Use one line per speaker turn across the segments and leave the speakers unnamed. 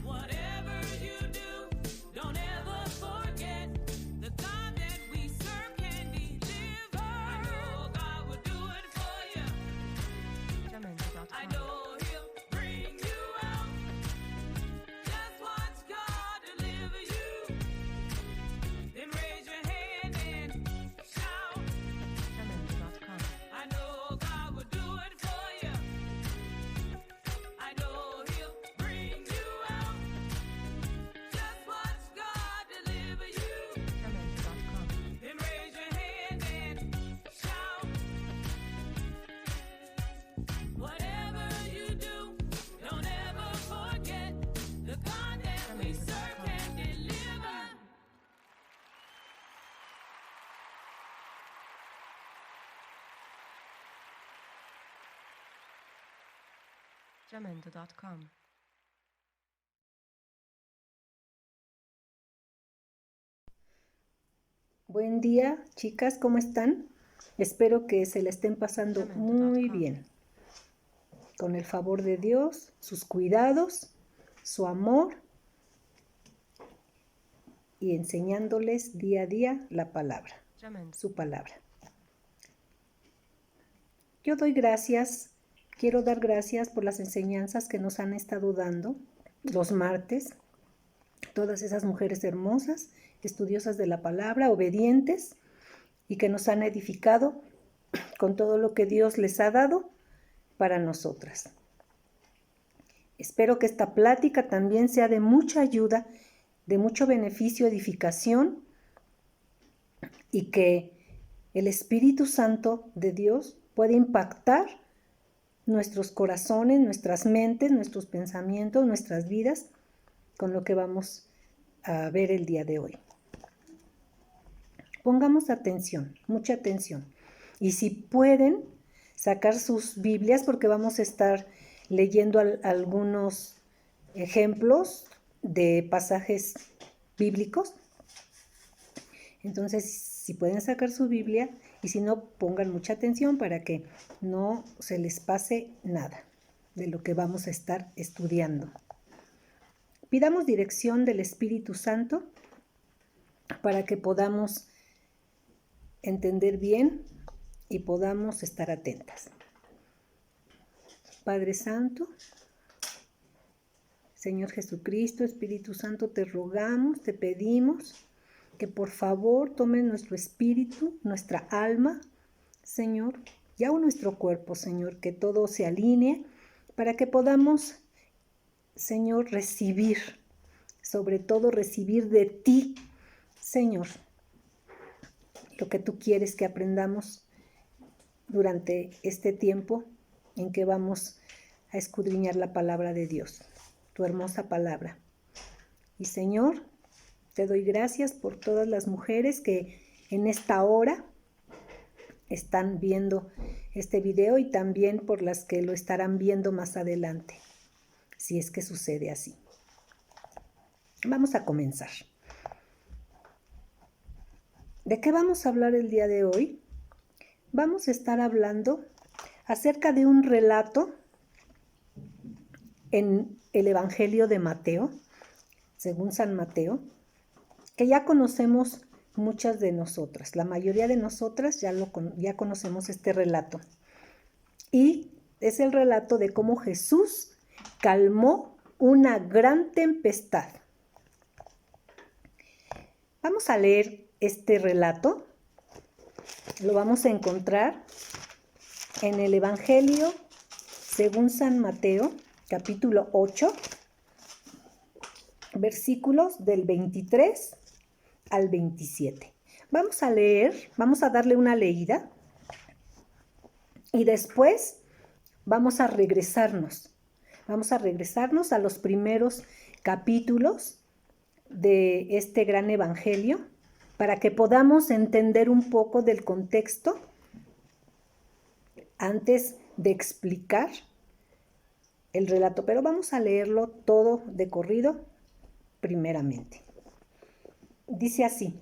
Whatever you do, don't ever forget the God that we serve can deliver. I know God will do it for you. I know He'll bring you out. Just watch God deliver you. Then raise your hand and shout. I know God will do it for you. I know He'll bring you out. Just watch God deliver you. Then raise your hand and shout. Whatever you do, don't ever forget the God that we serve can deliver.
Jamendo.com.
Buen día, chicas, ¿cómo están? Espero que se la estén pasando muy bien. Con el favor de Dios, sus cuidados, su amor y enseñándoles día a día la palabra, su palabra. Yo doy gracias, quiero dar gracias por las enseñanzas que nos han estado dando los martes, todas esas mujeres hermosas, estudiosas de la palabra, obedientes y que nos han edificado con todo lo que Dios les ha dado para nosotras. Espero que esta plática también sea de mucha ayuda, de mucho beneficio, edificación y que el Espíritu Santo de Dios pueda impactar nuestros corazones, nuestras mentes, nuestros pensamientos, nuestras vidas con lo que vamos a ver el día de hoy. Pongamos atención, mucha atención. Y si pueden, sacar sus Biblias porque vamos a estar leyendo algunos ejemplos de pasajes bíblicos. Entonces, si pueden sacar su Biblia y si no, pongan mucha atención para que no se les pase nada de lo que vamos a estar estudiando. Pidamos dirección del Espíritu Santo para que podamos entender bien y podamos estar atentas. Padre Santo, Señor Jesucristo, Espíritu Santo, te rogamos, te pedimos que por favor tomen nuestro espíritu, nuestra alma, Señor, y aún nuestro cuerpo, Señor, que todo se alinee para que podamos, Señor, recibir, sobre todo recibir de ti, Señor, lo que tú quieres que aprendamos durante este tiempo en que vamos a escudriñar la palabra de Dios, tu hermosa palabra. Y Señor, te doy gracias por todas las mujeres que en esta hora están viendo este video y también por las que lo estarán viendo más adelante, si es que sucede así. Vamos a comenzar. ¿De qué vamos a hablar el día de hoy? Vamos a estar hablando acerca de un relato en el Evangelio de Mateo, según San Mateo, que ya conocemos muchas de nosotras. La mayoría de nosotras ya conocemos este relato. Y es el relato de cómo Jesús calmó una gran tempestad. Vamos a leer este relato. Lo vamos a encontrar en el Evangelio según San Mateo, capítulo 8, versículos del 23 al 27. Vamos a leer, vamos a darle una leída y después vamos a regresarnos a los primeros capítulos de este gran evangelio para que podamos entender un poco del contexto antes de explicar el relato, pero vamos a leerlo todo de corrido primeramente. Dice así,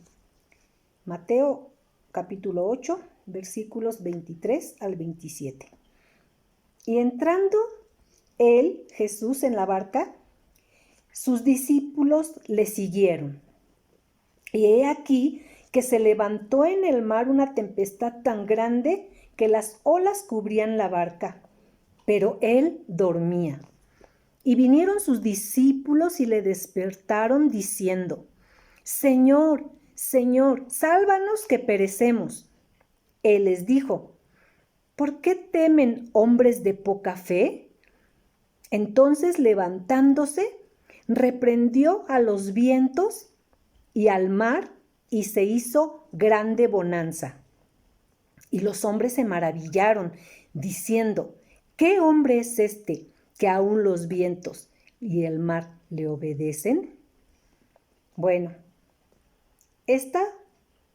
Mateo capítulo 8, versículos 23 al 27. Y entrando él, Jesús, en la barca, sus discípulos le siguieron. Y he aquí que se levantó en el mar una tempestad tan grande que las olas cubrían la barca, pero él dormía. Y vinieron sus discípulos y le despertaron diciendo: Señor, Señor, sálvanos que perecemos. Él les dijo: ¿por qué temen, hombres de poca fe? Entonces, levantándose, reprendió a los vientos y al mar, y se hizo grande bonanza. Y los hombres se maravillaron, diciendo: ¿qué hombre es este que aún los vientos y el mar le obedecen? Bueno, esta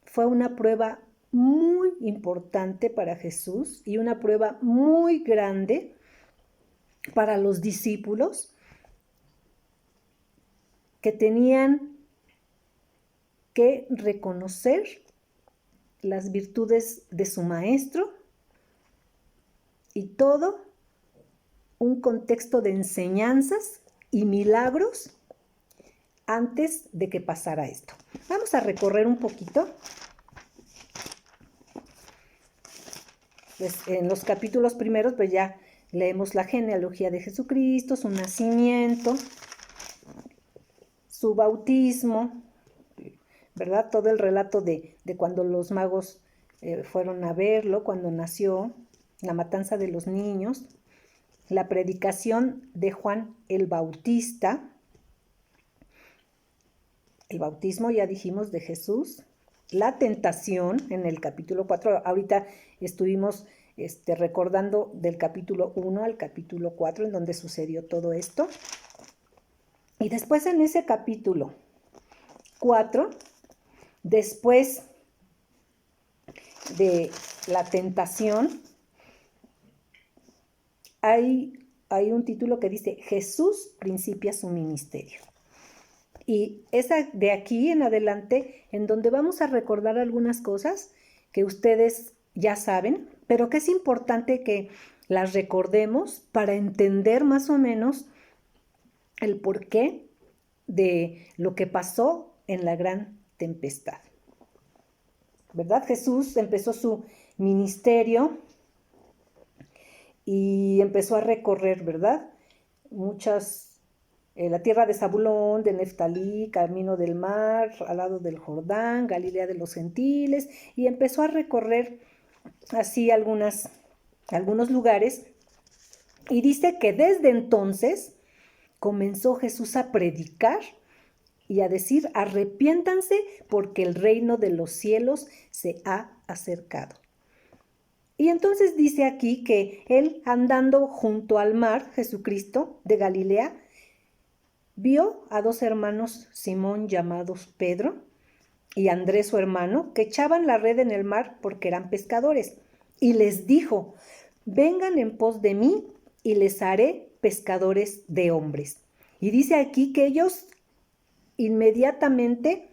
fue una prueba muy importante para Jesús y una prueba muy grande para los discípulos que tenían que reconocer las virtudes de su maestro y todo un contexto de enseñanzas y milagros antes de que pasara esto. Vamos a recorrer un poquito. Pues en los capítulos primeros, pues ya leemos la genealogía de Jesucristo, su nacimiento, su bautismo, ¿verdad? Todo el relato de cuando los magos fueron a verlo, cuando nació, la matanza de los niños, la predicación de Juan el Bautista, el bautismo, ya dijimos, de Jesús, la tentación en el capítulo 4. Ahorita estuvimos recordando del capítulo 1 al capítulo 4, en donde sucedió todo esto. Y después en ese capítulo 4, después de la tentación, hay un título que dice: Jesús principia su ministerio. Y es de aquí en adelante en donde vamos a recordar algunas cosas que ustedes ya saben, pero que es importante que las recordemos para entender más o menos el porqué de lo que pasó en la gran tempestad. ¿Verdad? Jesús empezó su ministerio y empezó a recorrer, ¿verdad? La tierra de Zabulón, de Neftalí, camino del mar, al lado del Jordán, Galilea de los Gentiles, y empezó a recorrer así algunos lugares. Y dice que desde entonces comenzó Jesús a predicar y a decir: arrepiéntanse porque el reino de los cielos se ha acercado. Y entonces dice aquí que él, andando junto al mar, Jesucristo de Galilea, vio a dos hermanos, Simón llamados Pedro y Andrés su hermano, que echaban la red en el mar porque eran pescadores. Y les dijo: vengan en pos de mí y les haré pescadores de hombres. Y dice aquí que ellos inmediatamente,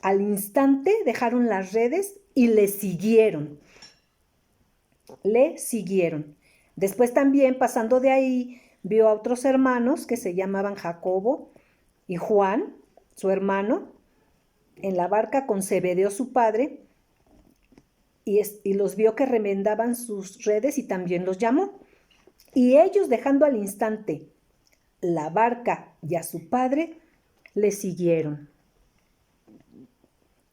al instante, dejaron las redes y le siguieron. Le siguieron. Después también, pasando de ahí, vio a otros hermanos que se llamaban Jacobo y Juan, su hermano, en la barca con Zebedeo su padre, y los vio que remendaban sus redes y también los llamó. Y ellos, dejando al instante la barca y a su padre, le siguieron.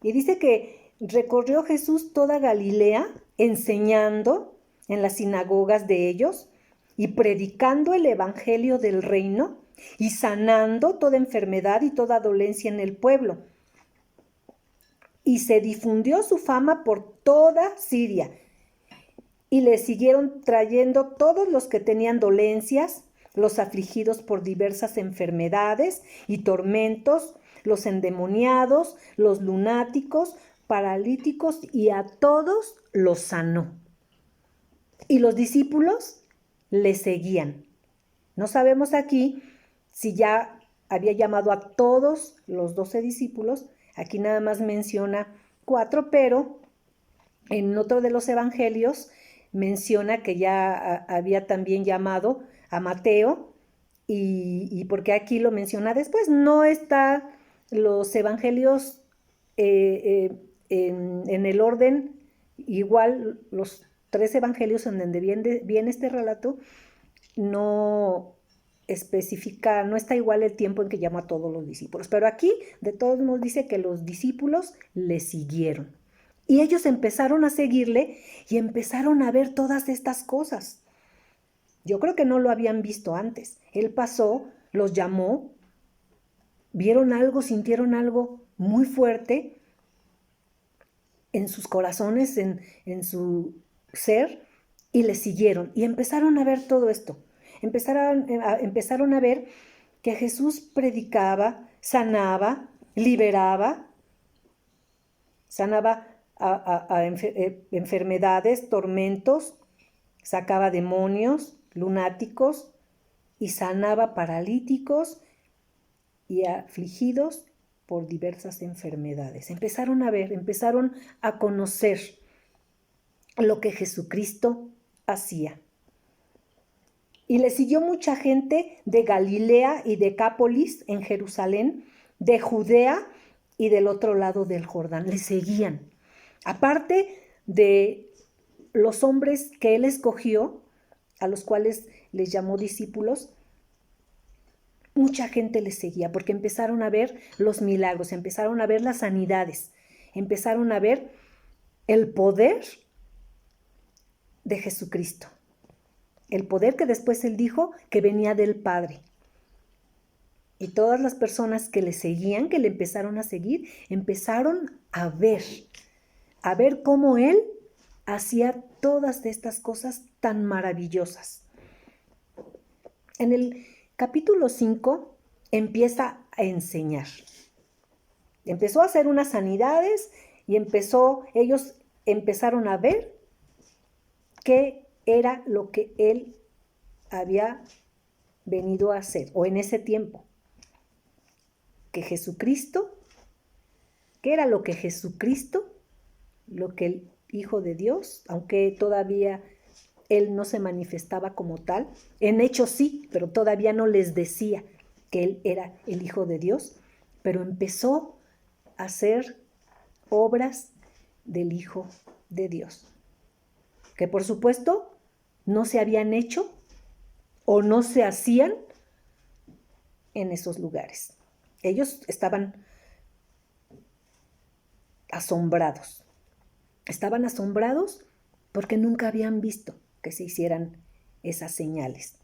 Y dice que recorrió Jesús toda Galilea, enseñando en las sinagogas de ellos y predicando el evangelio del reino y sanando toda enfermedad y toda dolencia en el pueblo. Y se difundió su fama por toda Siria. Y le siguieron trayendo todos los que tenían dolencias, los afligidos por diversas enfermedades y tormentos, los endemoniados, los lunáticos, paralíticos, y a todos los sanó. Y los discípulos le seguían. No sabemos aquí si ya había llamado a todos los 12 discípulos. Aquí nada más menciona 4, pero en otro de los evangelios menciona que ya había también llamado a Mateo y porque aquí lo menciona después, no está los evangelios en el orden igual, los 3 evangelios en donde viene este relato, no especifica, no está igual el tiempo en que llama a todos los discípulos, pero aquí de todos modos dice que los discípulos le siguieron y ellos empezaron a seguirle y empezaron a ver todas estas cosas. Yo creo que no lo habían visto antes. Él pasó, los llamó, vieron algo, sintieron algo muy fuerte en sus corazones, en su ser, y le siguieron y empezaron a ver todo esto. Empezaron a ver que Jesús predicaba, sanaba, liberaba, sanaba enfermedades, tormentos, sacaba demonios, lunáticos, y sanaba paralíticos y afligidos por diversas enfermedades. Empezaron a ver, empezaron a conocer lo que Jesucristo hacía. Y le siguió mucha gente de Galilea y Decápolis en Jerusalén, de Judea y del otro lado del Jordán. Le seguían. Aparte de los hombres que él escogió, a los cuales les llamó discípulos, mucha gente les seguía porque empezaron a ver los milagros, empezaron a ver las sanidades, empezaron a ver el poder de Jesucristo. El poder que después él dijo que venía del Padre. Y todas las personas que le seguían, que le empezaron a seguir, empezaron a ver cómo él hacía todas estas cosas tan maravillosas. En el capítulo 5 empieza a enseñar. Empezó a hacer unas sanidades y ellos empezaron a ver qué era lo que él había venido a hacer, o en ese tiempo, que Jesucristo, ¿qué era lo que Jesucristo, lo que el Hijo de Dios, aunque todavía él no se manifestaba como tal, en hecho sí, pero todavía no les decía que él era el Hijo de Dios, pero empezó a hacer obras del Hijo de Dios, que por supuesto no se habían hecho o no se hacían en esos lugares. Ellos estaban asombrados. Estaban asombrados porque nunca habían visto que se hicieran esas señales.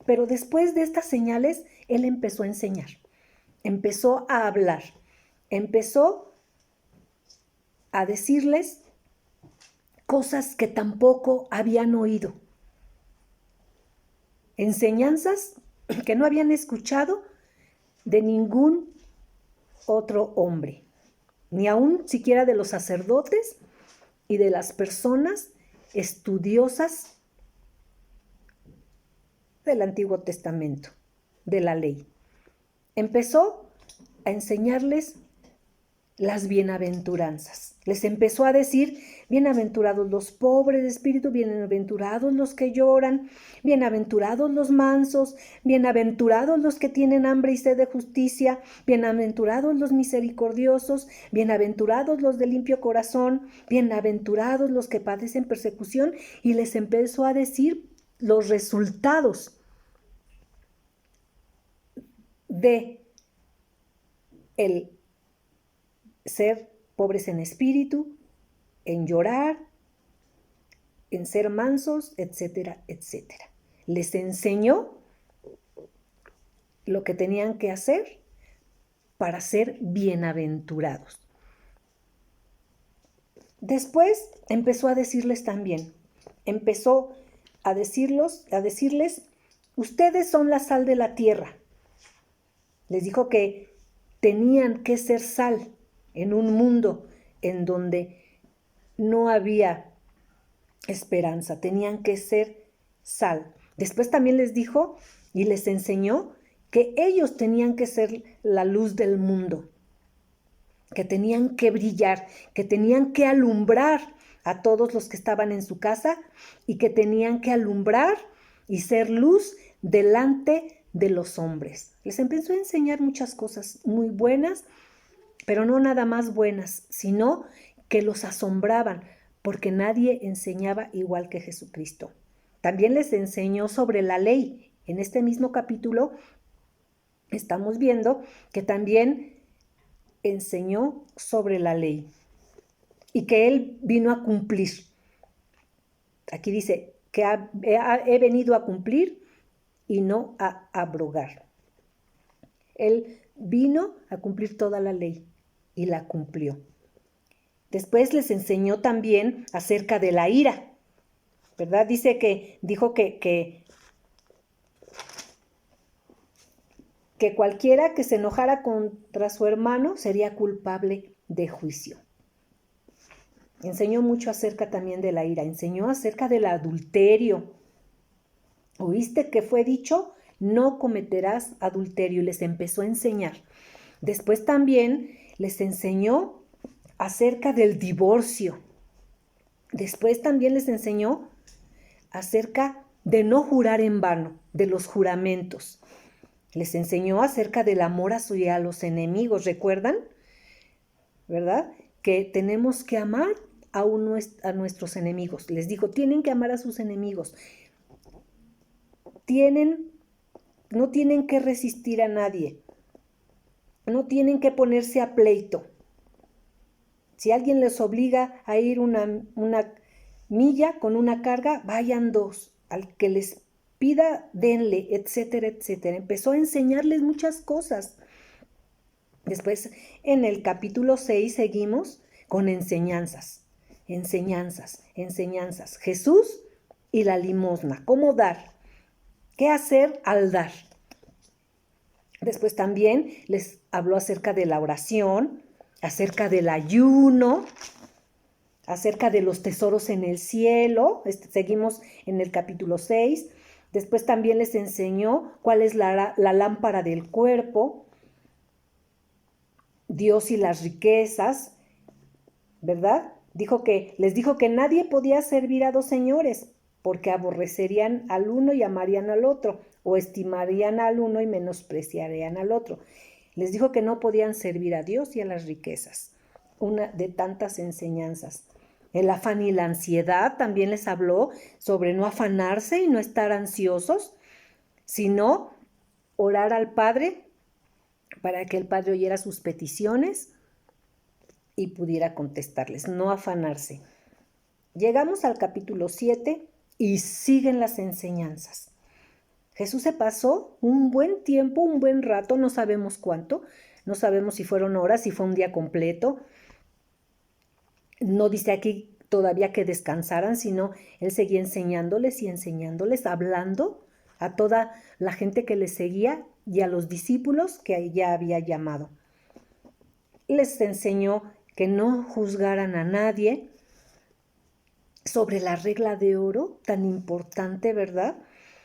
Pero después de estas señales, él empezó a enseñar, empezó a hablar, empezó a decirles cosas que tampoco habían oído, enseñanzas que no habían escuchado de ningún otro hombre, ni aún siquiera de los sacerdotes y de las personas estudiosas del Antiguo Testamento, de la ley. Empezó a enseñarles las bienaventuranzas. Les empezó a decir: bienaventurados los pobres de espíritu, bienaventurados los que lloran, bienaventurados los mansos, bienaventurados los que tienen hambre y sed de justicia, bienaventurados los misericordiosos, bienaventurados los de limpio corazón, bienaventurados los que padecen persecución. Y les empezó a decir los resultados de el ser pobres en espíritu, en llorar, en ser mansos, etcétera, etcétera. Les enseñó lo que tenían que hacer para ser bienaventurados. Después empezó a decirles también, empezó a decirles, ustedes son la sal de la tierra. Les dijo que tenían que ser sal en un mundo en donde no había esperanza, tenían que ser sal. Después también les dijo y les enseñó que ellos tenían que ser la luz del mundo, que tenían que brillar, que tenían que alumbrar a todos los que estaban en su casa y que tenían que alumbrar y ser luz delante de los hombres. Les empezó a enseñar muchas cosas muy buenas, pero no nada más buenas, sino que los asombraban, porque nadie enseñaba igual que Jesucristo. También les enseñó sobre la ley. En este mismo capítulo estamos viendo que también enseñó sobre la ley y que él vino a cumplir. Aquí dice que he venido a cumplir y no a abrogar. Él vino a cumplir toda la ley y la cumplió. Después les enseñó también acerca de la ira, ¿verdad? Dijo que cualquiera que se enojara contra su hermano sería culpable de juicio. Enseñó mucho acerca también de la ira, enseñó acerca del adulterio. ¿Oíste que fue dicho? No cometerás adulterio, y les empezó a enseñar. Después también les enseñó acerca del divorcio. Después también les enseñó acerca de no jurar en vano, de los juramentos. Les enseñó acerca del amor a los enemigos, ¿recuerdan? ¿Verdad? Que tenemos que amar a nuestros enemigos. Les dijo, tienen que amar a sus enemigos. No tienen que resistir a nadie. No tienen que ponerse a pleito. Si alguien les obliga a ir una milla con una carga, vayan 2. Al que les pida, denle, etcétera, etcétera. Empezó a enseñarles muchas cosas. Después, en el capítulo 6, seguimos con enseñanzas. Jesús y la limosna. ¿Cómo dar? ¿Qué hacer al dar? Después también les habló acerca de la oración, acerca del ayuno, acerca de los tesoros en el cielo. Seguimos en el capítulo 6. Después también les enseñó cuál es la lámpara del cuerpo, Dios y las riquezas, ¿verdad? Les dijo que nadie podía servir a 2 señores, porque aborrecerían al uno y amarían al otro, o estimarían al uno y menospreciarían al otro. Les dijo que no podían servir a Dios y a las riquezas. Una de tantas enseñanzas. El afán y la ansiedad también les habló sobre no afanarse y no estar ansiosos, sino orar al Padre para que el Padre oyera sus peticiones y pudiera contestarles, no afanarse. Llegamos al capítulo 7 y siguen las enseñanzas. Jesús se pasó un buen tiempo, un buen rato, no sabemos cuánto, no sabemos si fueron horas, si fue un día completo. No dice aquí todavía que descansaran, sino él seguía enseñándoles y enseñándoles, hablando a toda la gente que le seguía y a los discípulos que ya había llamado. Les enseñó que no juzgaran a nadie, sobre la regla de oro, tan importante, ¿verdad?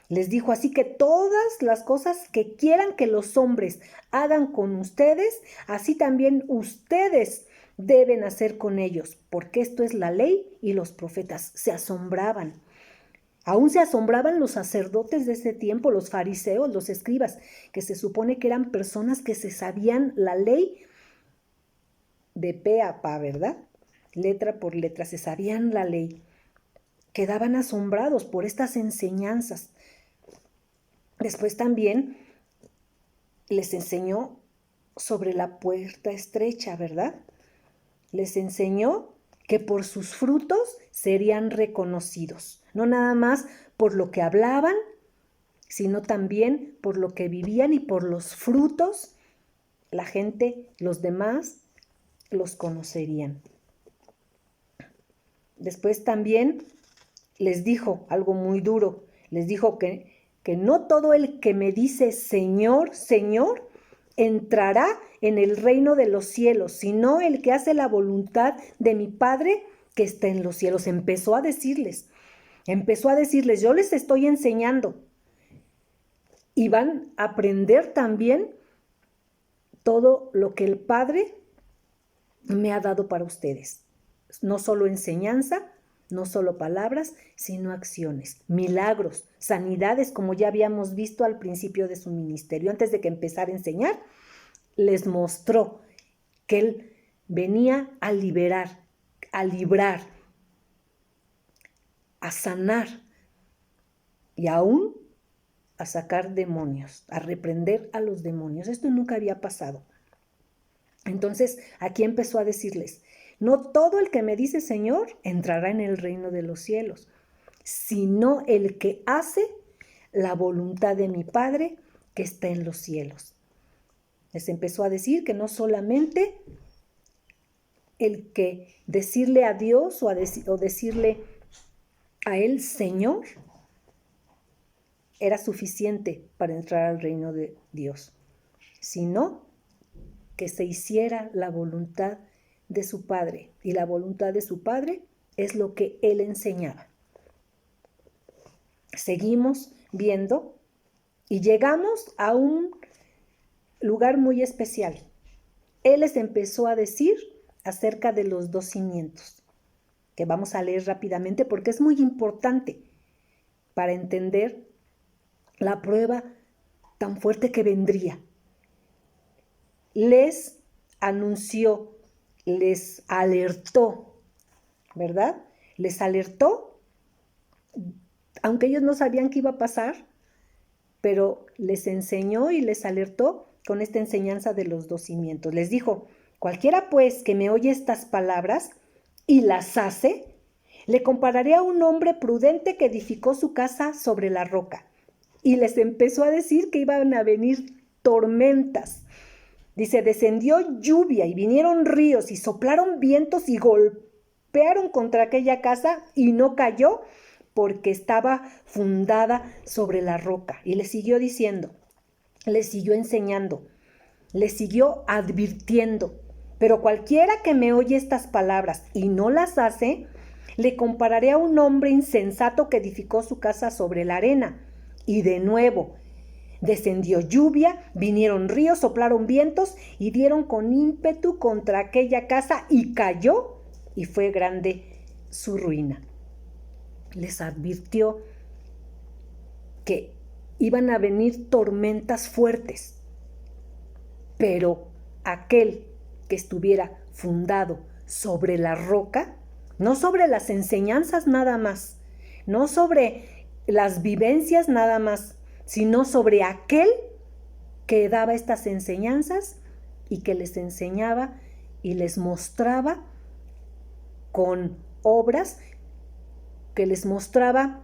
Les dijo así que todas las cosas que quieran que los hombres hagan con ustedes, así también ustedes deben hacer con ellos, porque esto es la ley y los profetas. Se asombraban. Aún se asombraban los sacerdotes de ese tiempo, los fariseos, los escribas, que se supone que eran personas que se sabían la ley de pe a pa, ¿verdad? Letra por letra, se sabían la ley. Quedaban asombrados por estas enseñanzas. Después también les enseñó sobre la puerta estrecha, ¿verdad? Les enseñó que por sus frutos serían reconocidos, no nada más por lo que hablaban, sino también por lo que vivían, y por los frutos la gente, los demás, los conocerían. Después también les dijo algo muy duro. Les dijo que no todo el que me dice Señor, Señor, entrará en el reino de los cielos, sino el que hace la voluntad de mi Padre que está en los cielos. Empezó a decirles, yo les estoy enseñando. Y van a aprender también todo lo que el Padre me ha dado para ustedes. No solo enseñanza, No solo palabras, sino acciones, milagros, sanidades, como ya habíamos visto al principio de su ministerio. Antes de que empezara a enseñar, les mostró que Él venía a liberar, a librar, a sanar y aún a sacar demonios, a reprender a los demonios. Esto nunca había pasado. Entonces, aquí empezó a decirles, no todo el que me dice Señor entrará en el reino de los cielos, sino el que hace la voluntad de mi Padre que está en los cielos. Les empezó a decir que no solamente el que decirle a Dios o decirle a Él Señor era suficiente para entrar al reino de Dios, sino que se hiciera la voluntad de su Padre. Y la voluntad de su Padre es lo que Él enseñaba. Seguimos viendo y llegamos a un lugar muy especial. Él les empezó a decir acerca de los 2 cimientos, que vamos a leer rápidamente porque es muy importante para entender la prueba tan fuerte que vendría. Les anunció, les alertó, ¿verdad? Les alertó, aunque ellos no sabían qué iba a pasar, pero les enseñó y les alertó con esta enseñanza de los 2 cimientos. Les dijo, cualquiera pues que me oye estas palabras y las hace, le compararé a un hombre prudente que edificó su casa sobre la roca. Y les empezó a decir que iban a venir tormentas. Dice, descendió lluvia y vinieron ríos y soplaron vientos y golpearon contra aquella casa y no cayó porque estaba fundada sobre la roca. Y le siguió diciendo, le siguió enseñando, le siguió advirtiendo. Pero cualquiera que me oye estas palabras y no las hace, le compararé a un hombre insensato que edificó su casa sobre la arena. Y de nuevo, descendió lluvia, vinieron ríos, soplaron vientos y dieron con ímpetu contra aquella casa y cayó y fue grande su ruina. Les advirtió que iban a venir tormentas fuertes, pero aquel que estuviera fundado sobre la roca, no sobre las enseñanzas nada más, no sobre las vivencias nada más, sino sobre aquel que daba estas enseñanzas y que les enseñaba y les mostraba con obras, que les mostraba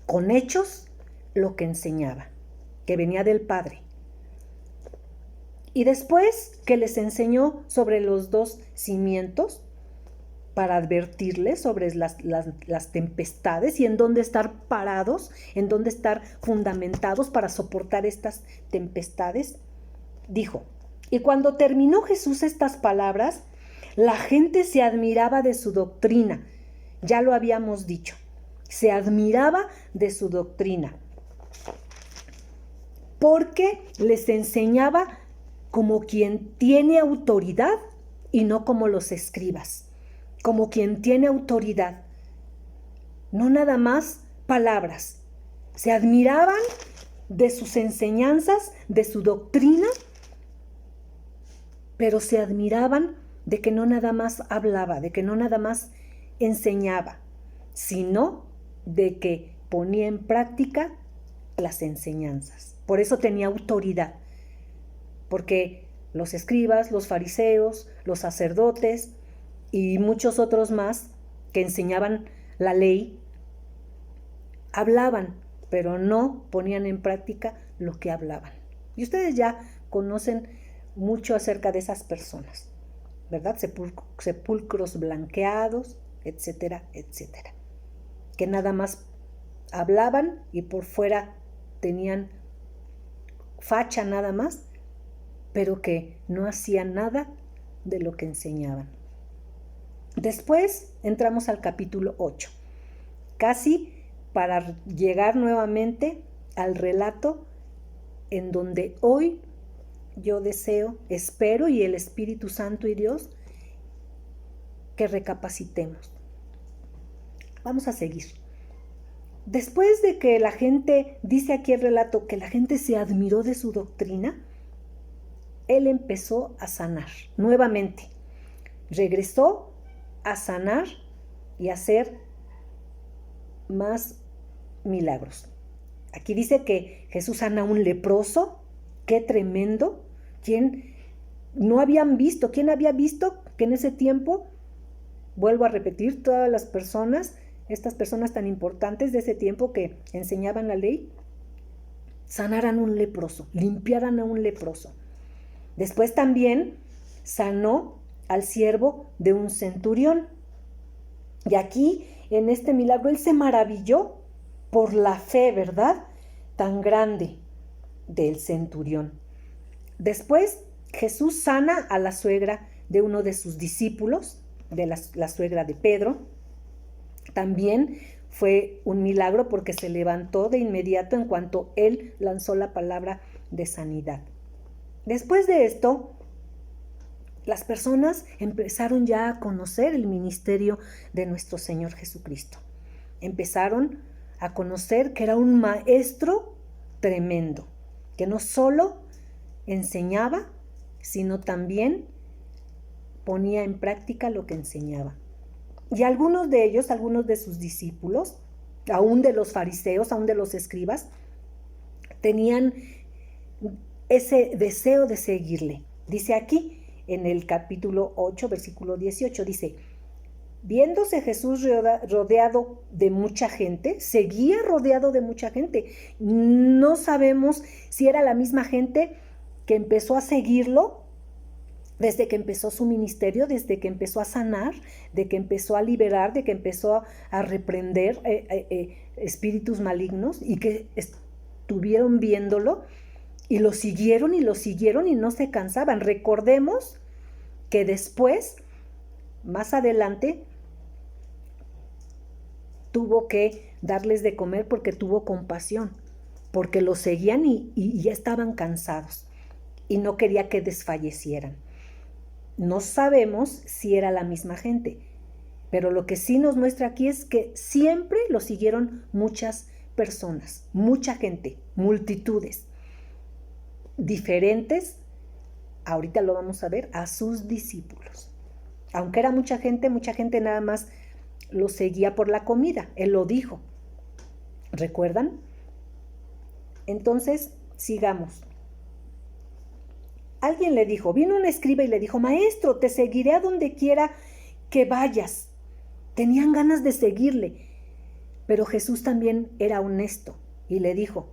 con hechos lo que enseñaba, que venía del Padre. Y después que les enseñó sobre los 2 cimientos, para advertirles sobre las tempestades y en dónde estar parados, en dónde estar fundamentados para soportar estas tempestades, dijo, y cuando terminó Jesús estas palabras, la gente se admiraba de su doctrina. Ya lo habíamos dicho, se admiraba de su doctrina, porque les enseñaba como quien tiene autoridad y no como los escribas. Como quien tiene autoridad, no nada más palabras. Se admiraban de sus enseñanzas, de su doctrina, pero se admiraban de que no nada más hablaba, de que no nada más enseñaba, sino de que ponía en práctica las enseñanzas. Por eso tenía autoridad, porque los escribas, los fariseos, los sacerdotes y muchos otros más que enseñaban la ley, hablaban, pero no ponían en práctica lo que hablaban. Y ustedes ya conocen mucho acerca de esas personas, ¿verdad? Sepulcros blanqueados, etcétera, etcétera. Que nada más hablaban y por fuera tenían facha nada más, pero que no hacían nada de lo que enseñaban. Después entramos al capítulo 8, casi para llegar nuevamente al relato en donde hoy yo deseo, espero, y el Espíritu Santo y Dios, que recapacitemos. Vamos a seguir. Después de que la gente, dice aquí el relato, que la gente se admiró de su doctrina, él empezó a sanar nuevamente. Regresó a sanar y a hacer más milagros. Aquí dice que Jesús sana a un leproso. ¡Qué tremendo! ¿Quién había visto que en ese tiempo, vuelvo a repetir, todas las personas, estas personas tan importantes de ese tiempo que enseñaban la ley, sanaran a un leproso, limpiaran a un leproso? Después también sanó al siervo de un centurión. Y aquí, en este milagro, él se maravilló por la fe, ¿verdad?, tan grande del centurión. Después, Jesús sana a la suegra de uno de sus discípulos, de la suegra de Pedro. También fue un milagro porque se levantó de inmediato en cuanto él lanzó la palabra de sanidad. Después de esto, las personas empezaron ya a conocer el ministerio de nuestro Señor Jesucristo. Empezaron a conocer que era un maestro tremendo, que no solo enseñaba, sino también ponía en práctica lo que enseñaba. Y algunos de ellos, algunos de sus discípulos, aún de los fariseos, aún de los escribas, tenían ese deseo de seguirle. Dice aquí en el capítulo 8, versículo 18, dice: viéndose Jesús rodeado de mucha gente, seguía rodeado de mucha gente. No sabemos si era la misma gente que empezó a seguirlo desde que empezó su ministerio, desde que empezó a sanar, de que empezó a liberar, de que empezó a reprender espíritus malignos, y que estuvieron viéndolo y lo siguieron y no se cansaban. Recordemos que después, más adelante, tuvo que darles de comer porque tuvo compasión, porque lo seguían y ya estaban cansados y no quería que desfallecieran. No sabemos si era la misma gente, pero lo que sí nos muestra aquí es que siempre lo siguieron muchas personas, mucha gente, multitudes diferentes, ahorita lo vamos a ver, a sus discípulos. Aunque era mucha gente nada más lo seguía por la comida, él lo dijo. ¿Recuerdan? Entonces, sigamos. Alguien le dijo, vino un escriba y le dijo: maestro, te seguiré a donde quiera que vayas. Tenían ganas de seguirle, pero Jesús también era honesto y le dijo: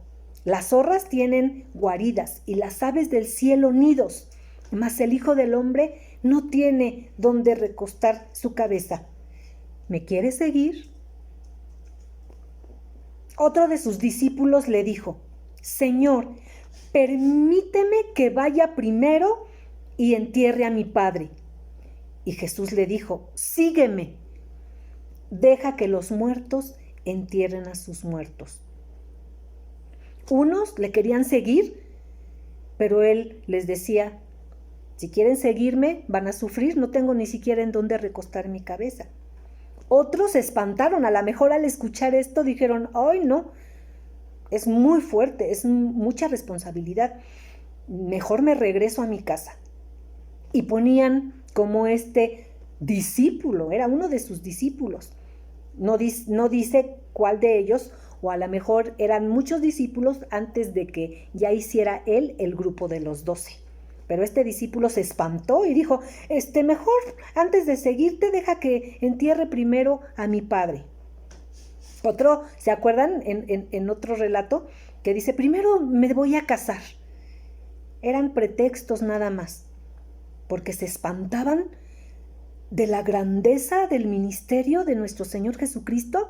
las zorras tienen guaridas y las aves del cielo nidos, mas el Hijo del Hombre no tiene donde recostar su cabeza. ¿Me quieres seguir? Otro de sus discípulos le dijo: Señor, permíteme que vaya primero y entierre a mi padre. Y Jesús le dijo: sígueme, deja que los muertos entierren a sus muertos. Unos le querían seguir, pero él les decía: si quieren seguirme, van a sufrir, no tengo ni siquiera en dónde recostar mi cabeza. Otros se espantaron, a lo mejor al escuchar esto dijeron: ¡ay, no! Es muy fuerte, es mucha responsabilidad. Mejor me regreso a mi casa. Y ponían como este discípulo, era uno de sus discípulos. No dice cuál de ellos, o a lo mejor eran muchos discípulos antes de que ya hiciera él el grupo de los 12. Pero este discípulo se espantó y dijo: mejor antes de seguirte deja que entierre primero a mi padre. Otro, ¿se acuerdan? En otro relato que dice: primero me voy a casar. Eran pretextos nada más, porque se espantaban de la grandeza del ministerio de nuestro Señor Jesucristo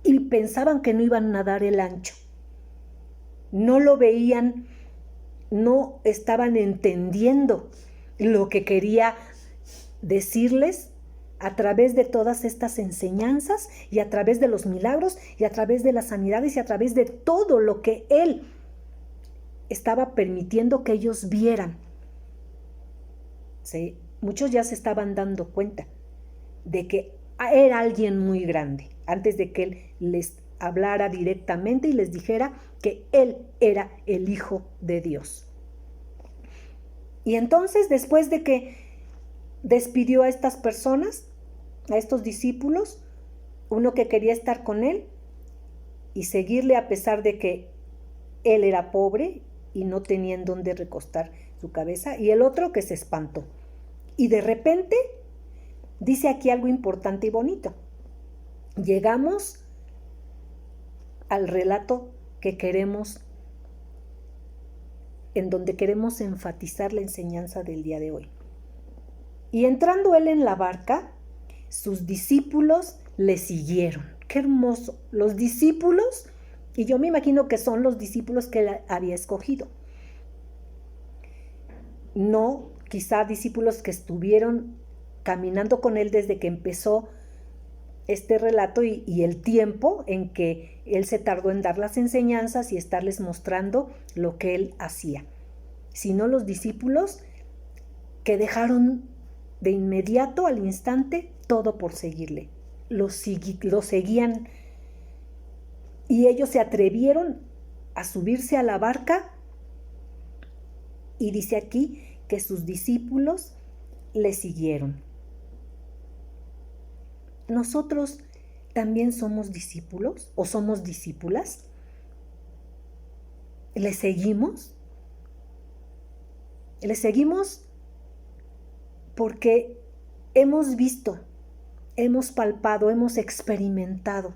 y pensaban que no iban a dar el ancho. No lo veían, no estaban entendiendo lo que quería decirles a través de todas estas enseñanzas y a través de los milagros y a través de las sanidades y a través de todo lo que Él estaba permitiendo que ellos vieran. Sí, muchos ya se estaban dando cuenta de que era alguien muy grande, antes de que él les hablara directamente y les dijera que él era el Hijo de Dios. Y entonces, después de que despidió a estas personas, a estos discípulos, uno que quería estar con él y seguirle a pesar de que él era pobre y no tenía en dónde recostar su cabeza, y el otro que se espantó. Y de repente dice aquí algo importante y bonito. Llegamos al relato que queremos, en donde queremos enfatizar la enseñanza del día de hoy. Y entrando él en la barca, sus discípulos le siguieron. ¡Qué hermoso! Los discípulos, y yo me imagino que son los discípulos que él había escogido. No, quizá discípulos que estuvieron caminando con él desde que empezó este relato y el tiempo en que él se tardó en dar las enseñanzas y estarles mostrando lo que él hacía, sino los discípulos que dejaron de inmediato, al instante, todo por seguirle. Lo seguían, y ellos se atrevieron a subirse a la barca, y dice aquí que sus discípulos le siguieron. ¿Nosotros también somos discípulos o somos discípulas? ¿Le seguimos? Le seguimos porque hemos visto, hemos palpado, hemos experimentado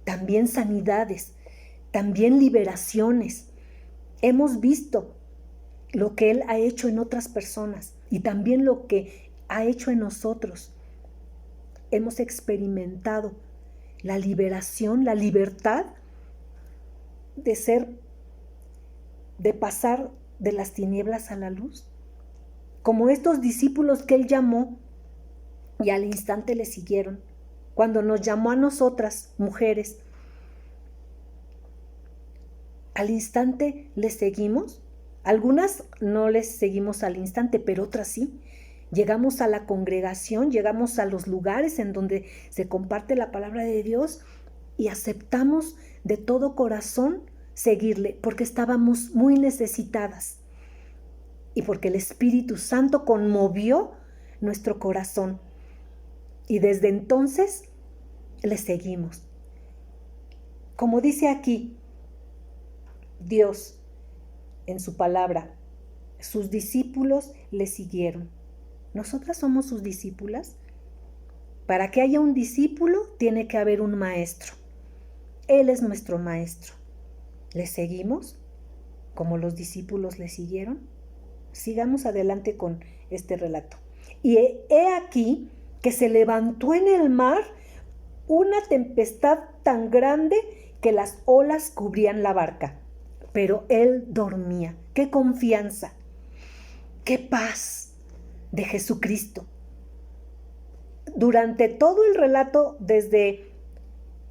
también sanidades, también liberaciones. Hemos visto lo que Él ha hecho en otras personas y también lo que ha hecho en nosotros. Hemos experimentado la liberación, la libertad de pasar de las tinieblas a la luz, como estos discípulos que Él llamó y al instante le siguieron. Cuando nos llamó a nosotras, mujeres, al instante les seguimos. Algunas no les seguimos al instante, pero otras sí. Llegamos a la congregación, llegamos a los lugares en donde se comparte la palabra de Dios y aceptamos de todo corazón seguirle, porque estábamos muy necesitadas y porque el Espíritu Santo conmovió nuestro corazón. Y desde entonces le seguimos. Como dice aquí Dios en su palabra, sus discípulos le siguieron. ¿Nosotras somos sus discípulas? Para que haya un discípulo, tiene que haber un maestro. Él es nuestro maestro. ¿Le seguimos como los discípulos le siguieron? Sigamos adelante con este relato. Y he aquí que se levantó en el mar una tempestad tan grande que las olas cubrían la barca. Pero él dormía. ¡Qué confianza! ¡Qué paz de Jesucristo! Durante todo el relato, desde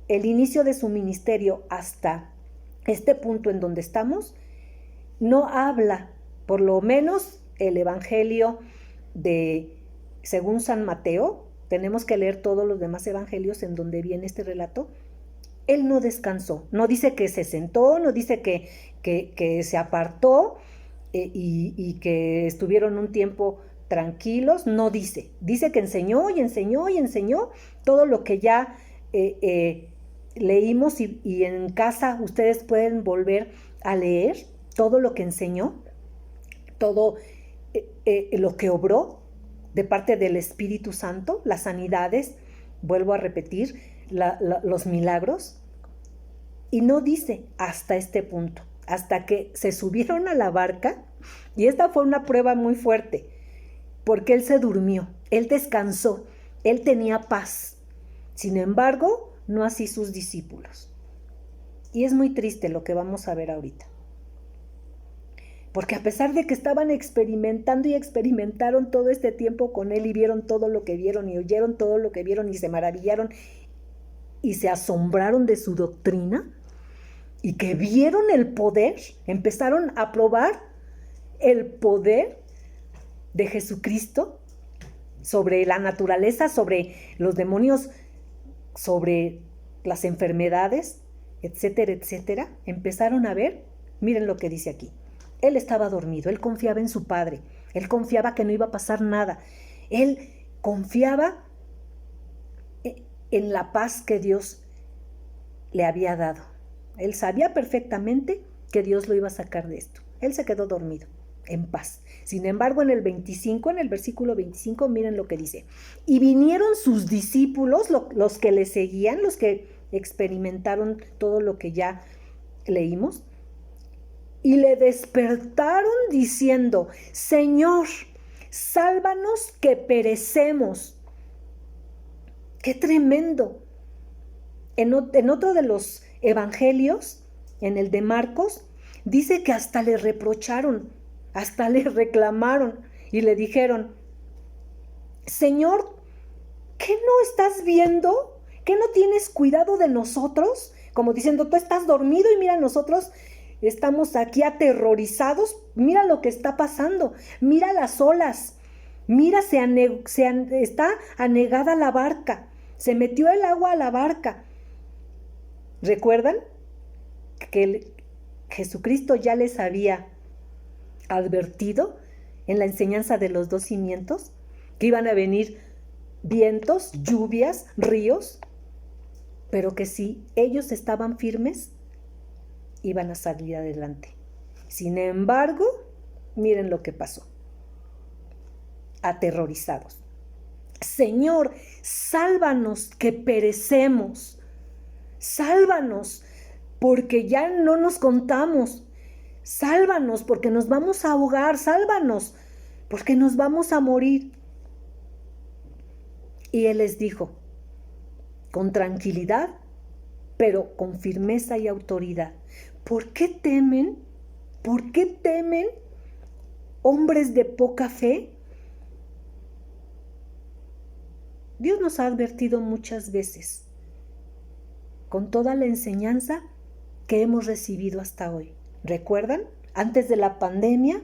el inicio de su ministerio hasta este punto en donde estamos, no habla, por lo menos el Evangelio según San Mateo, tenemos que leer todos los demás evangelios en donde viene este relato. Él no descansó, no dice que se sentó, no dice que se apartó y que estuvieron un tiempo tranquilos, no dice que enseñó y enseñó y enseñó todo lo que ya leímos y en casa ustedes pueden volver a leer todo lo que enseñó, todo lo que obró de parte del Espíritu Santo, las sanidades, vuelvo a repetir, los milagros. Y no dice hasta este punto, hasta que se subieron a la barca, y esta fue una prueba muy fuerte, porque él se durmió, él descansó, él tenía paz. Sin embargo, no así sus discípulos. Y es muy triste lo que vamos a ver ahorita. Porque a pesar de que estaban experimentando y experimentaron todo este tiempo con él y vieron todo lo que vieron y oyeron todo lo que vieron y se maravillaron y se asombraron de su doctrina y que vieron el poder, empezaron a probar el poder de Jesucristo, sobre la naturaleza, sobre los demonios, sobre las enfermedades, etcétera, etcétera, empezaron a ver, miren lo que dice aquí. Él estaba dormido, él confiaba en su padre, él confiaba que no iba a pasar nada, él confiaba en la paz que Dios le había dado. Él sabía perfectamente que Dios lo iba a sacar de esto. Él se quedó dormido, en paz. Sin embargo, en el versículo 25, miren lo que dice. Y vinieron sus discípulos, los que le seguían, los que experimentaron todo lo que ya leímos, y le despertaron diciendo: Señor, sálvanos que perecemos. ¡Qué tremendo! En otro de los evangelios, en el de Marcos, dice que hasta le reprocharon, hasta le reclamaron y le dijeron: Señor, ¿qué no estás viendo? ¿Qué no tienes cuidado de nosotros? Como diciendo, tú estás dormido y mira, nosotros estamos aquí aterrorizados. Mira lo que está pasando, mira las olas, mira, está anegada la barca, se metió el agua a la barca. ¿Recuerdan que Jesucristo ya les había advertido en la enseñanza de los 2 cimientos que iban a venir vientos, lluvias, ríos, pero que si ellos estaban firmes, iban a salir adelante? Sin embargo, miren lo que pasó. Aterrorizados. Señor, sálvanos que perecemos. Sálvanos porque ya no nos contamos. Sálvanos porque nos vamos a ahogar. Sálvanos porque nos vamos a morir. Y Él les dijo, con tranquilidad, pero con firmeza y autoridad: ¿por qué temen? ¿Por qué temen, hombres de poca fe? Dios nos ha advertido muchas veces, con toda la enseñanza que hemos recibido hasta hoy. ¿Recuerdan? Antes de la pandemia,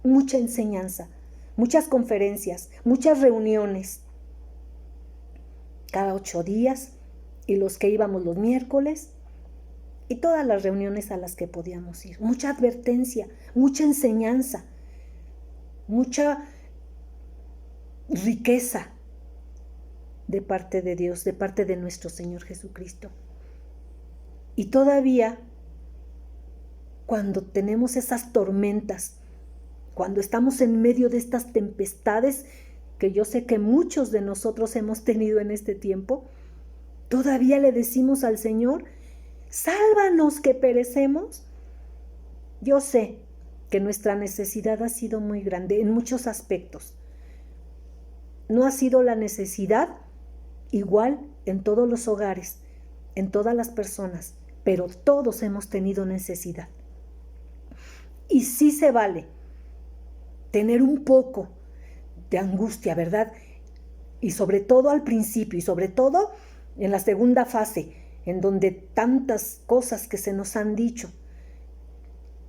mucha enseñanza, muchas conferencias, muchas reuniones, cada 8 días, y los que íbamos los miércoles, y todas las reuniones a las que podíamos ir. Mucha advertencia, mucha enseñanza, mucha riqueza de parte de Dios, de parte de nuestro Señor Jesucristo. Y todavía, cuando tenemos esas tormentas, cuando estamos en medio de estas tempestades que yo sé que muchos de nosotros hemos tenido en este tiempo, todavía le decimos al Señor: sálvanos que perecemos. Yo sé que nuestra necesidad ha sido muy grande en muchos aspectos. No ha sido la necesidad igual en todos los hogares, en todas las personas, pero todos hemos tenido necesidad. Y sí se vale tener un poco de angustia, ¿verdad? Y sobre todo al principio, y sobre todo en la segunda fase, en donde tantas cosas que se nos han dicho,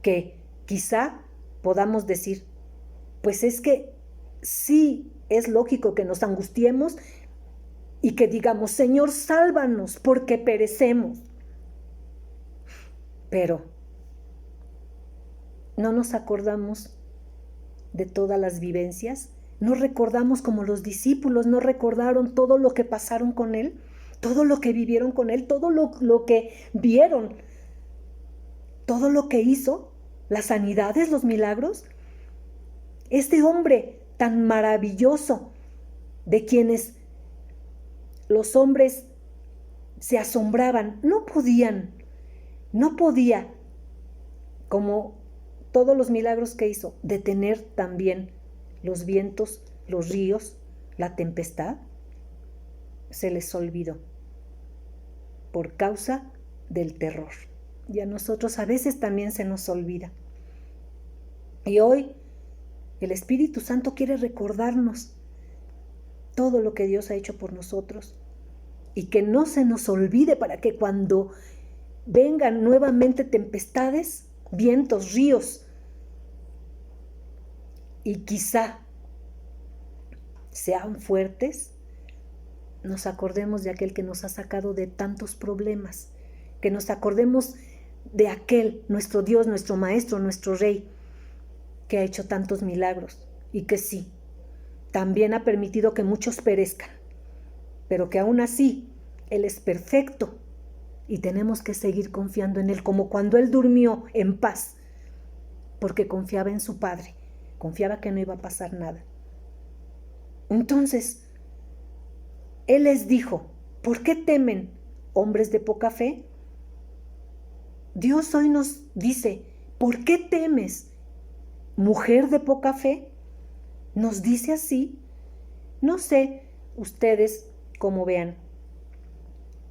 que quizá podamos decir, pues es que sí es lógico que nos angustiemos y que digamos: Señor, sálvanos porque perecemos. Pero no nos acordamos de todas las vivencias, no recordamos como los discípulos no recordaron todo lo que pasaron con Él, todo lo que vivieron con Él, todo lo que vieron, todo lo que hizo, las sanidades, los milagros. Este hombre tan maravilloso, de quienes los hombres se asombraban, no podía, como todos los milagros que hizo, detener también los vientos, los ríos, la tempestad. Se les olvidó por causa del terror. Y a nosotros a veces también se nos olvida. Y hoy el Espíritu Santo quiere recordarnos todo lo que Dios ha hecho por nosotros y que no se nos olvide, para que cuando vengan nuevamente tempestades, vientos, ríos, y quizá sean fuertes, nos acordemos de aquel que nos ha sacado de tantos problemas, que nos acordemos de aquel, nuestro Dios, nuestro Maestro, nuestro Rey, que ha hecho tantos milagros y que sí, también ha permitido que muchos perezcan, pero que aún así Él es perfecto y tenemos que seguir confiando en Él, como cuando Él durmió en paz, porque confiaba en su Padre, confiaba que no iba a pasar nada. Entonces, Él les dijo, ¿por qué temen, hombres de poca fe? Dios hoy nos dice, ¿por qué temes, mujer de poca fe? Nos dice así. No sé ustedes cómo vean,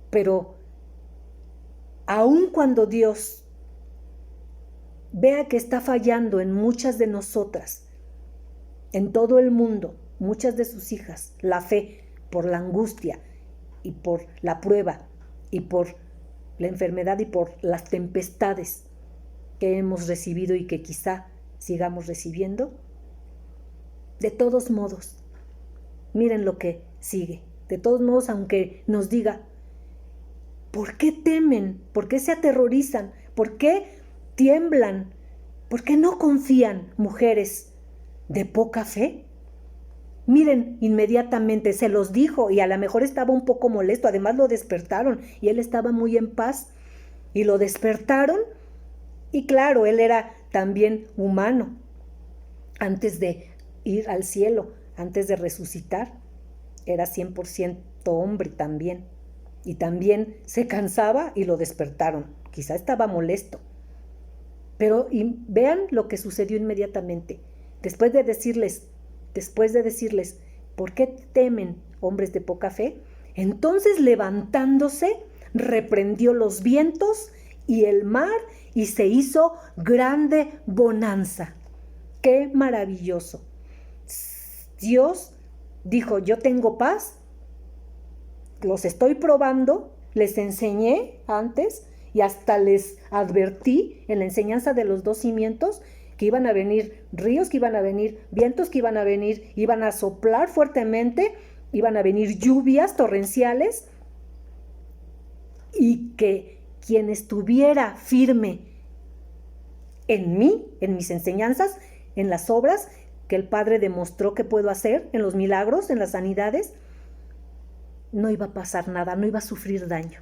pero aun cuando Dios vea que está fallando en muchas de nosotras, en todo el mundo, muchas de sus hijas, la fe, por la angustia y por la prueba y por la enfermedad y por las tempestades que hemos recibido y que quizá sigamos recibiendo, de todos modos, miren lo que sigue. De todos modos, aunque nos diga, ¿por qué temen? ¿Por qué se aterrorizan? ¿Por qué tiemblan? ¿Por qué no confían, mujeres de poca fe? Miren, inmediatamente se los dijo y a lo mejor estaba un poco molesto, además lo despertaron y él estaba muy en paz y lo despertaron y claro, él era también humano antes de ir al cielo, antes de resucitar, era 100% hombre también y también se cansaba y lo despertaron, quizá estaba molesto, pero vean lo que sucedió inmediatamente, después de decirles, ¿por qué temen, hombres de poca fe? Entonces levantándose, reprendió los vientos y el mar y se hizo grande bonanza. ¡Qué maravilloso! Dios dijo, yo tengo paz, los estoy probando, les enseñé antes y hasta les advertí en la enseñanza de los 2 cimientos que iban a venir ríos, que iban a venir vientos, que iban a soplar fuertemente, iban a venir lluvias torrenciales y que quien estuviera firme en mí, en mis enseñanzas, en las obras que el Padre demostró que puedo hacer, en los milagros, en las sanidades, no iba a pasar nada, no iba a sufrir daño.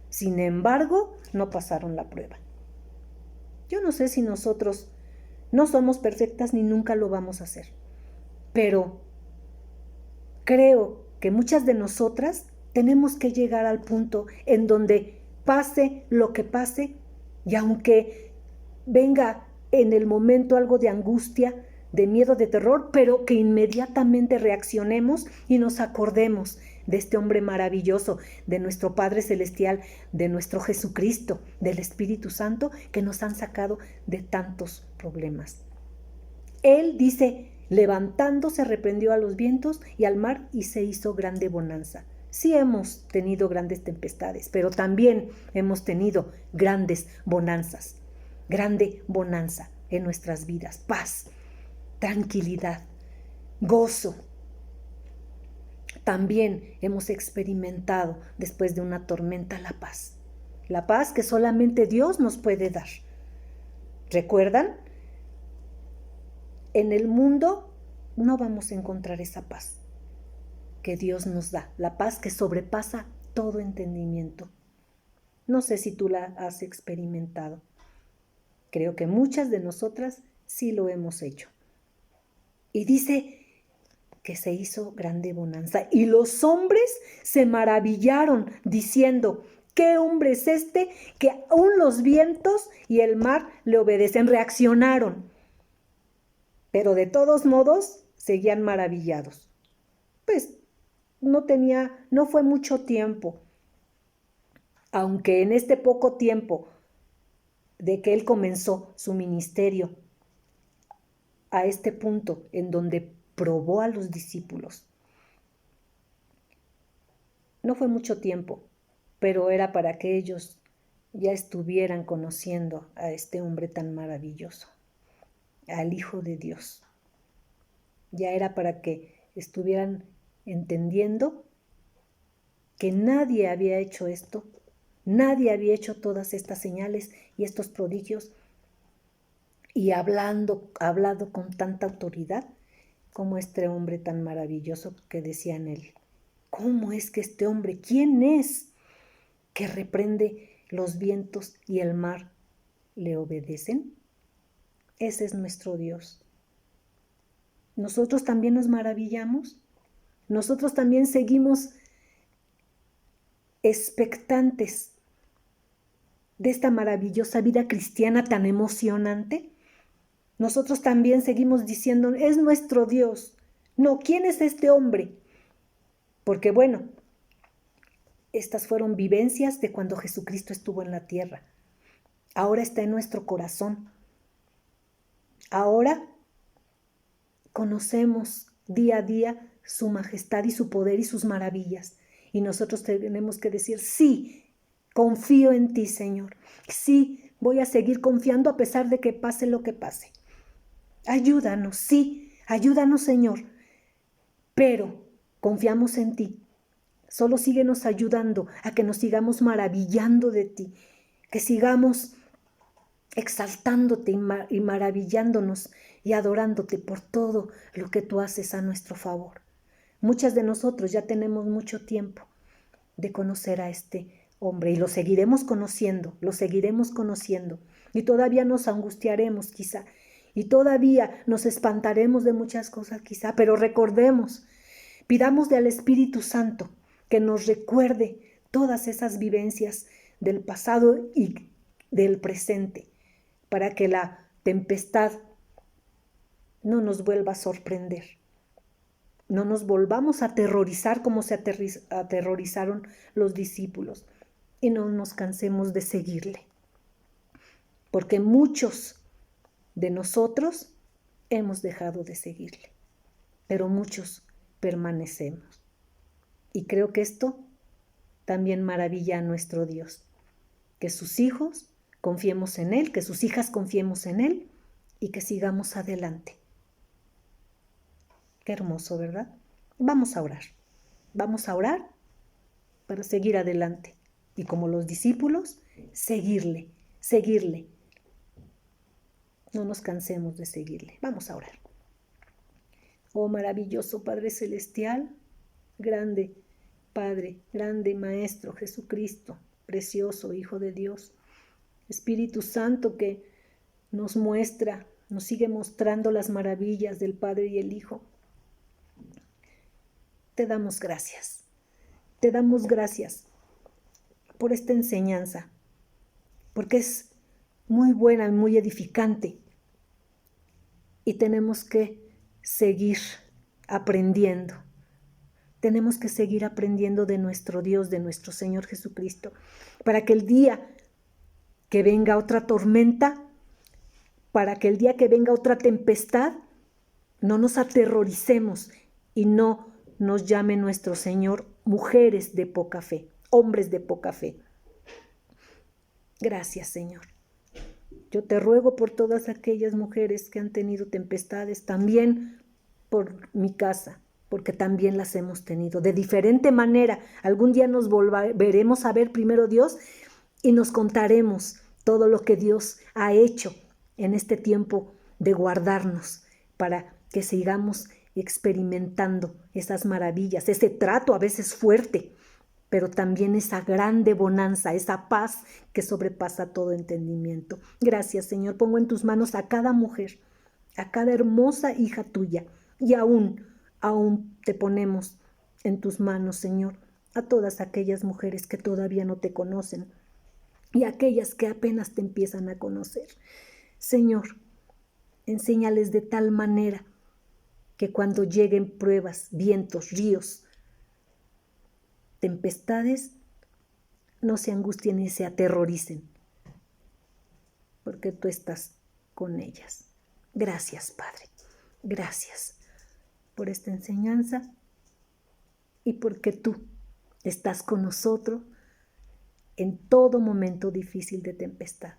Sin embargo, no pasaron la prueba. Yo no sé si nosotros no somos perfectas ni nunca lo vamos a hacer, pero creo que muchas de nosotras tenemos que llegar al punto en donde pase lo que pase y aunque venga en el momento algo de angustia, de miedo, de terror, pero que inmediatamente reaccionemos y nos acordemos de este hombre maravilloso, de nuestro Padre Celestial, de nuestro Jesucristo, del Espíritu Santo, que nos han sacado de tantos problemas. Él dice, levantándose reprendió a los vientos y al mar y se hizo grande bonanza. Sí hemos tenido grandes tempestades, pero también hemos tenido grandes bonanzas, grande bonanza en nuestras vidas, paz, tranquilidad, gozo. También hemos experimentado después de una tormenta la paz que solamente Dios nos puede dar. ¿Recuerdan? En el mundo no vamos a encontrar esa paz que Dios nos da, la paz que sobrepasa todo entendimiento. No sé si tú la has experimentado. Creo que muchas de nosotras sí lo hemos hecho. Y dice que se hizo grande bonanza. Y los hombres se maravillaron diciendo, ¿qué hombre es este que aún los vientos y el mar le obedecen? Reaccionaron. Pero de todos modos seguían maravillados. Pues no fue mucho tiempo. Aunque en este poco tiempo de que él comenzó su ministerio, a este punto en donde probó a los discípulos. No fue mucho tiempo, pero era para que ellos ya estuvieran conociendo a este hombre tan maravilloso, al Hijo de Dios. Ya era para que estuvieran entendiendo que nadie había hecho esto, nadie había hecho todas estas señales y estos prodigios y hablado con tanta autoridad como este hombre tan maravilloso que decía en él. ¿Cómo es que este hombre, quién es que reprende los vientos y el mar le obedecen? Ese es nuestro Dios. Nosotros también nos maravillamos, nosotros también seguimos expectantes de esta maravillosa vida cristiana tan emocionante. Nosotros también seguimos diciendo, es nuestro Dios. No, ¿quién es este hombre? Porque bueno, estas fueron vivencias de cuando Jesucristo estuvo en la tierra. Ahora está en nuestro corazón. Ahora conocemos día a día su majestad y su poder y sus maravillas. Y nosotros tenemos que decir, sí, confío en ti, Señor. Sí, voy a seguir confiando a pesar de que pase lo que pase. Ayúdanos, sí, ayúdanos, Señor. Pero confiamos en ti. Solo síguenos ayudando a que nos sigamos maravillando de ti, que sigamos exaltándote y maravillándonos y adorándote por todo lo que tú haces a nuestro favor. Muchas de nosotros ya tenemos mucho tiempo de conocer a este hombre y lo seguiremos conociendo y todavía nos angustiaremos quizá y todavía nos espantaremos de muchas cosas quizá, pero recordemos, pidámosle al Espíritu Santo que nos recuerde todas esas vivencias del pasado y del presente, para que la tempestad no nos vuelva a sorprender. No nos volvamos a aterrorizar como se aterrorizaron los discípulos y no nos cansemos de seguirle. Porque muchos de nosotros hemos dejado de seguirle, pero muchos permanecemos. Y creo que esto también maravilla a nuestro Dios, que sus hijos confiemos en Él, que sus hijas confiemos en Él y que sigamos adelante. Qué hermoso, ¿verdad? Vamos a orar para seguir adelante y como los discípulos, seguirle. No nos cansemos de seguirle. Vamos a orar. Oh maravilloso Padre Celestial, grande Padre, grande Maestro Jesucristo, precioso Hijo de Dios, Espíritu Santo que nos muestra, nos sigue mostrando las maravillas del Padre y el Hijo. Te damos gracias por esta enseñanza, porque es muy buena y muy edificante y tenemos que seguir aprendiendo. Tenemos que seguir aprendiendo de nuestro Dios, de nuestro Señor Jesucristo, para que el día que venga otra tormenta, para que el día que venga otra tempestad, no nos aterroricemos y no nos llame nuestro Señor mujeres de poca fe, hombres de poca fe. Gracias, Señor. Yo te ruego por todas aquellas mujeres que han tenido tempestades, también por mi casa, porque también las hemos tenido de diferente manera. Algún día nos volveremos a ver primero Dios y nos contaremos todo lo que Dios ha hecho en este tiempo de guardarnos para que sigamos experimentando esas maravillas, ese trato a veces fuerte, pero también esa grande bonanza, esa paz que sobrepasa todo entendimiento. Gracias, Señor. Pongo en tus manos a cada mujer, a cada hermosa hija tuya, y aún te ponemos en tus manos, Señor, a todas aquellas mujeres que todavía no te conocen y aquellas que apenas te empiezan a conocer. Señor, enséñales de tal manera que cuando lleguen pruebas, vientos, ríos, tempestades, no se angustien ni se aterroricen, porque tú estás con ellas. Gracias, Padre. Gracias por esta enseñanza y porque tú estás con nosotros en todo momento difícil de tempestad.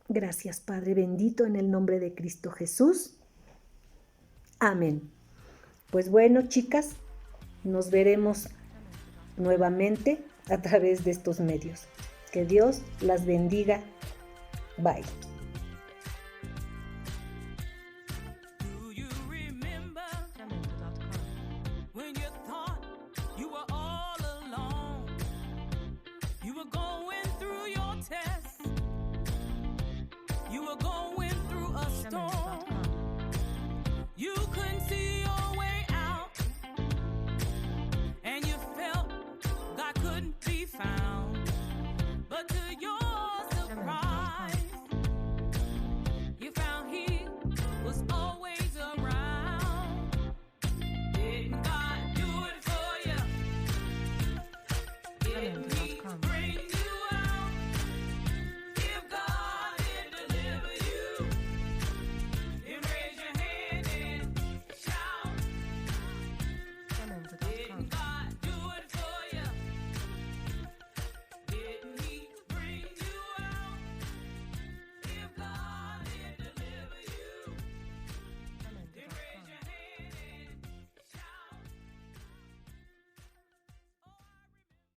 Gracias, Padre bendito, en el nombre de Cristo Jesús. Amén. Pues bueno, chicas, nos veremos nuevamente a través de estos medios. Que Dios las bendiga. Bye.
Do you remember when you thought you were all alone? You were going through your tests. You were going through a storm. You couldn't see your way out, and you felt God couldn't be found. But to your surprise, you found He was always around. Didn't God do it for you? Didn't